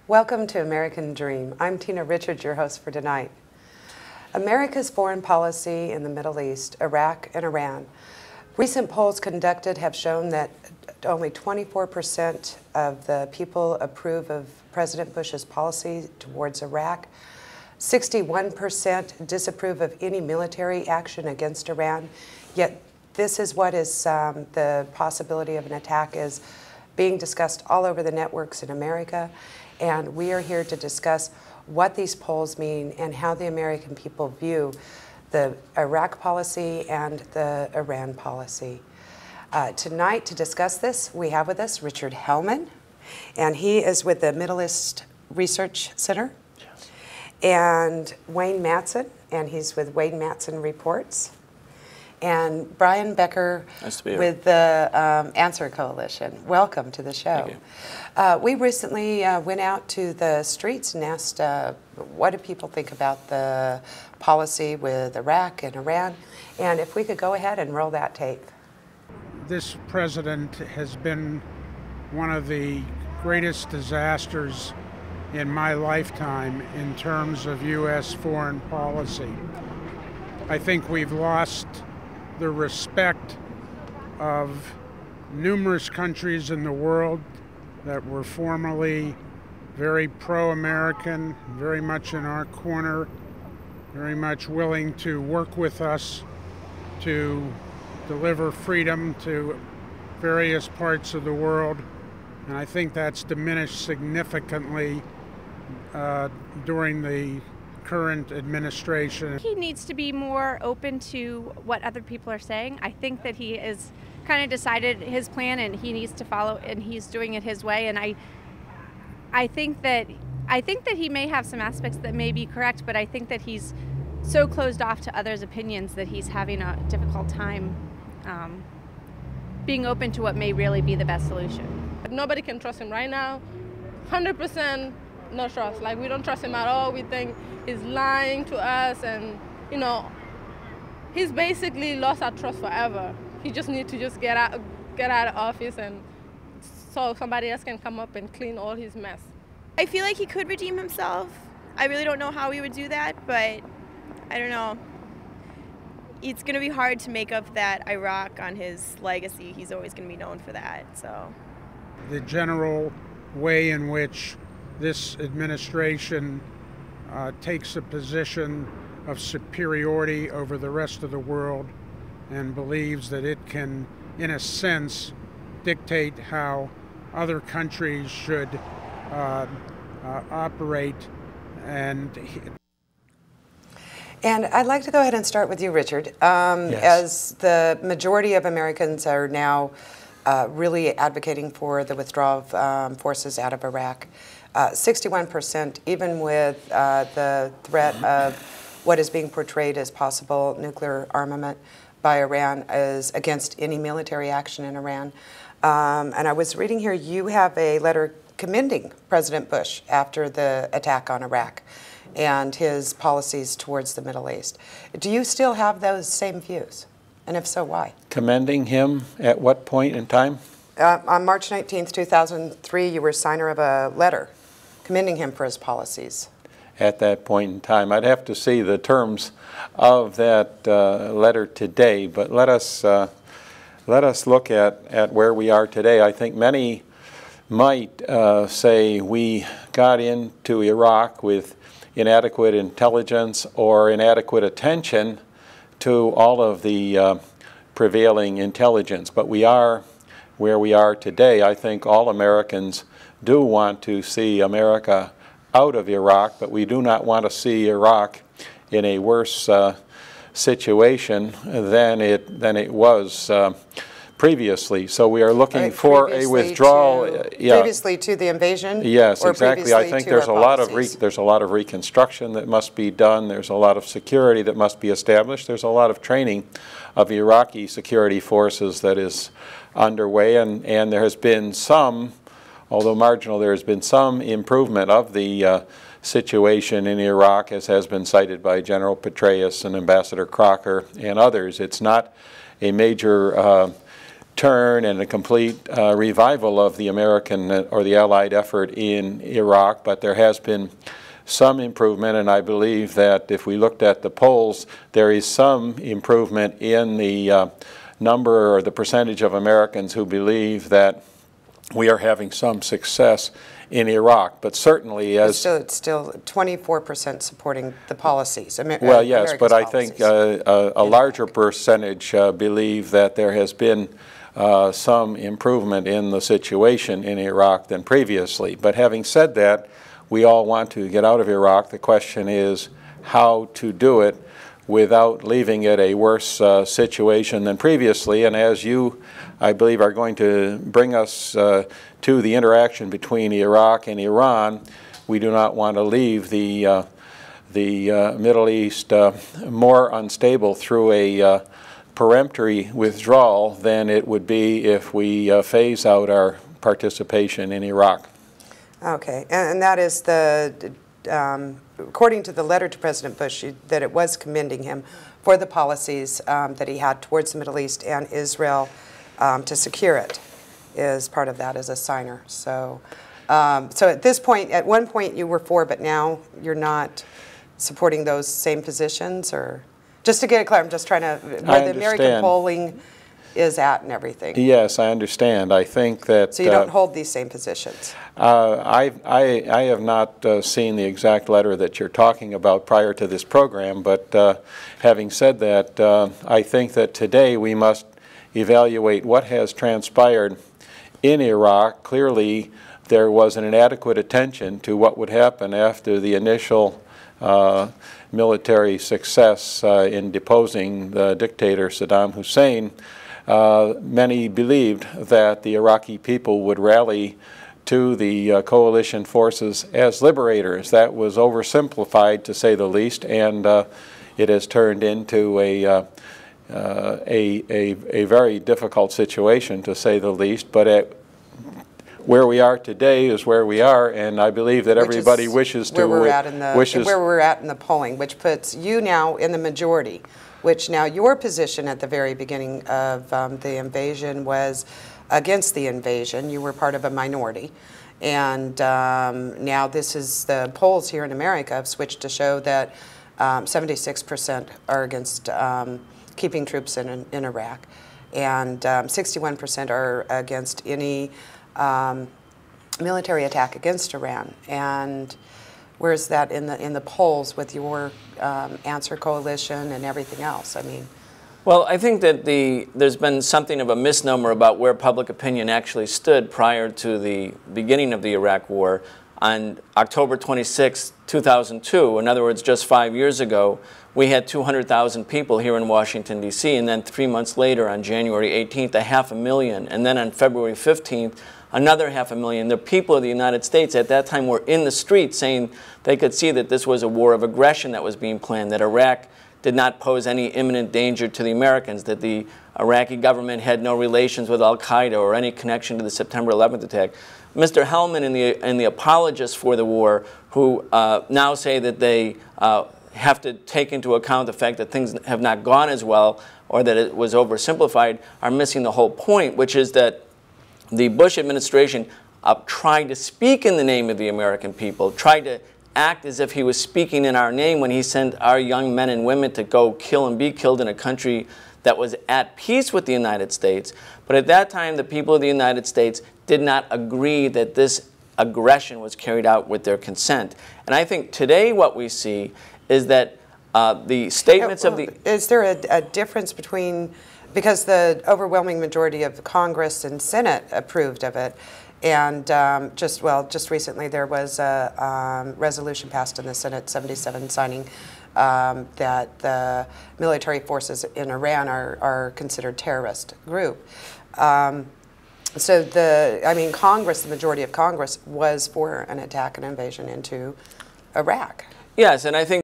Welcome to American Dream. I'm Tina Richards, your host for tonight. America's foreign policy in the Middle East, Iraq, and Iran. Recent polls conducted have shown that only 24% of the people approve of President Bush's policy towards Iraq. 61% disapprove of any military action against Iran. Yet this is what is the possibility of an attack is being discussed all over the networks in America. And we are here to discuss what these polls mean and how the American people view the Iraq policy and the Iran policy. Tonight, to discuss this, we have with us Richard Hellman, and he is with the Middle East Research Center, and Wayne Madsen, and he's with Wayne Madsen Reports, and Brian Becker with the Answer Coalition. Welcome to the show. Thank you. We recently went out to the streets and asked what do people think about the policy with Iraq and Iran, and if we could go ahead and roll that tape. This president has been one of the greatest disasters in my lifetime in terms of U.S. foreign policy. I think we've lost the respect of numerous countries in the world that were formerly very pro-American, very much in our corner, very much willing to work with us to deliver freedom to various parts of the world. And I think that's diminished significantly during the current administration. He needs to be more open to what other people are saying. I think that he is kind of decided his plan and he needs to follow, and he's doing it his way. And I think that he may have some aspects that may be correct, but I think that he's so closed off to others' opinions that he's having a difficult time being open to what may really be the best solution. Nobody can trust him right now. 100% no trust. Like, we don't trust him at all. We think he's lying to us, and he's basically lost our trust forever. He just needs to just get out of office, and so somebody else can come up and clean all his mess. I feel like he could redeem himself. I really don't know how he would do that, but I don't know. It's going to be hard to make up that Iraq on his legacy. He's always going to be known for that. So, the general way in which this administration takes a position of superiority over the rest of the world and believes that it can, in a sense, dictate how other countries should operate. And I'd like to go ahead and start with you, Richard. Yes. As the majority of Americans are now really advocating for the withdrawal of forces out of Iraq, 61%, even with the threat of what is being portrayed as possible nuclear armament by Iran, is against any military action in Iran. And I was reading here, you have a letter commending President Bush after the attack on Iraq and his policies towards the Middle East. Do you still have those same views? And if so, why? Commending him at what point in time? On March 19th, 2003, you were a signer of a letter commending him for his policies. At that point in time. I'd have to see the terms of that letter today, but let us look at where we are today. I think many might say we got into Iraq with inadequate intelligence or inadequate attention to all of the prevailing intelligence. But we are where we are today. I think all Americans do want to see America out of Iraq, but we do not want to see Iraq in a worse situation than it was previously. So we are looking for a withdrawal. Previously to the invasion? Yes, exactly. I think there's a lot of reconstruction that must be done. There's a lot of security that must be established. There's a lot of training of the Iraqi security forces that is underway, and there has been some, although marginal, there has been some improvement of the situation in Iraq, as has been cited by General Petraeus and Ambassador Crocker and others. It's not a major turn and a complete revival of the American or the Allied effort in Iraq, but there has been some improvement, and I believe that if we looked at the polls, there is some improvement in the number or the percentage of Americans who believe that we are having some success in Iraq. But certainly, as it's still 24% supporting the policies. Well, yes, America's but I policies. think a larger percentage believe that there has been some improvement in the situation in Iraq than previously. But having said that, we all want to get out of Iraq. The question is how to do it without leaving it a worse situation than previously. And as you, I believe, are going to bring us to the interaction between Iraq and Iran, we do not want to leave the Middle East more unstable through a peremptory withdrawal than it would be if we phase out our participation in Iraq. Okay, and that is the, according to the letter to President Bush, that it was commending him for the policies that he had towards the Middle East and Israel to secure it, is part of that as a signer. So, so at this point, at one point you were for, but now you're not supporting those same positions, or just to get it clear, I'm just trying to, where the American polling is at and everything. Yes, I understand. I think that... So you don't hold these same positions? I have not seen the exact letter that you're talking about prior to this program, but having said that, I think that today we must evaluate what has transpired in Iraq. Clearly, there was an inadequate attention to what would happen after the initial military success in deposing the dictator Saddam Hussein. Many believed that the Iraqi people would rally to the coalition forces as liberators. That was oversimplified, to say the least, and it has turned into a very difficult situation, to say the least. But where we are today is where we are, and I believe that everybody wishes to... where we're at in the polling, which puts you now in the majority. Which now your position at the very beginning of the invasion was against the invasion. You were part of a minority. And now this is, the polls here in America have switched to show that 76% are against keeping troops in Iraq. And 61% are against any military attack against Iran. And where's that in the polls with your Answer Coalition and everything else? I mean, well, I think that there's been something of a misnomer about where public opinion actually stood prior to the beginning of the Iraq War. On October 26, 2002, in other words, just 5 years ago, we had 200,000 people here in Washington, D.C., and then 3 months later, on January 18th, 500,000, and then on February 15th, another 500,000. The people of the United States at that time were in the streets saying they could see that this was a war of aggression that was being planned, that Iraq did not pose any imminent danger to the Americans, that the Iraqi government had no relations with al-Qaeda or any connection to the September 11th attack. Mr. Hellman and the apologists for the war, who now say that they have to take into account the fact that things have not gone as well or that it was oversimplified, are missing the whole point, which is that the Bush administration tried to speak in the name of the American people, tried to act as if he was speaking in our name when he sent our young men and women to go kill and be killed in a country that was at peace with the United States. But at that time, the people of the United States did not agree that this aggression was carried out with their consent. And I think today what we see is that the statements of the... Is there a difference between, because the overwhelming majority of the Congress and Senate approved of it, and just recently there was a resolution passed in the Senate, 77 signing, that the military forces in Iran are considered terrorist group. So Congress, the majority of Congress was for an attack and invasion into Iraq. Yes, and I think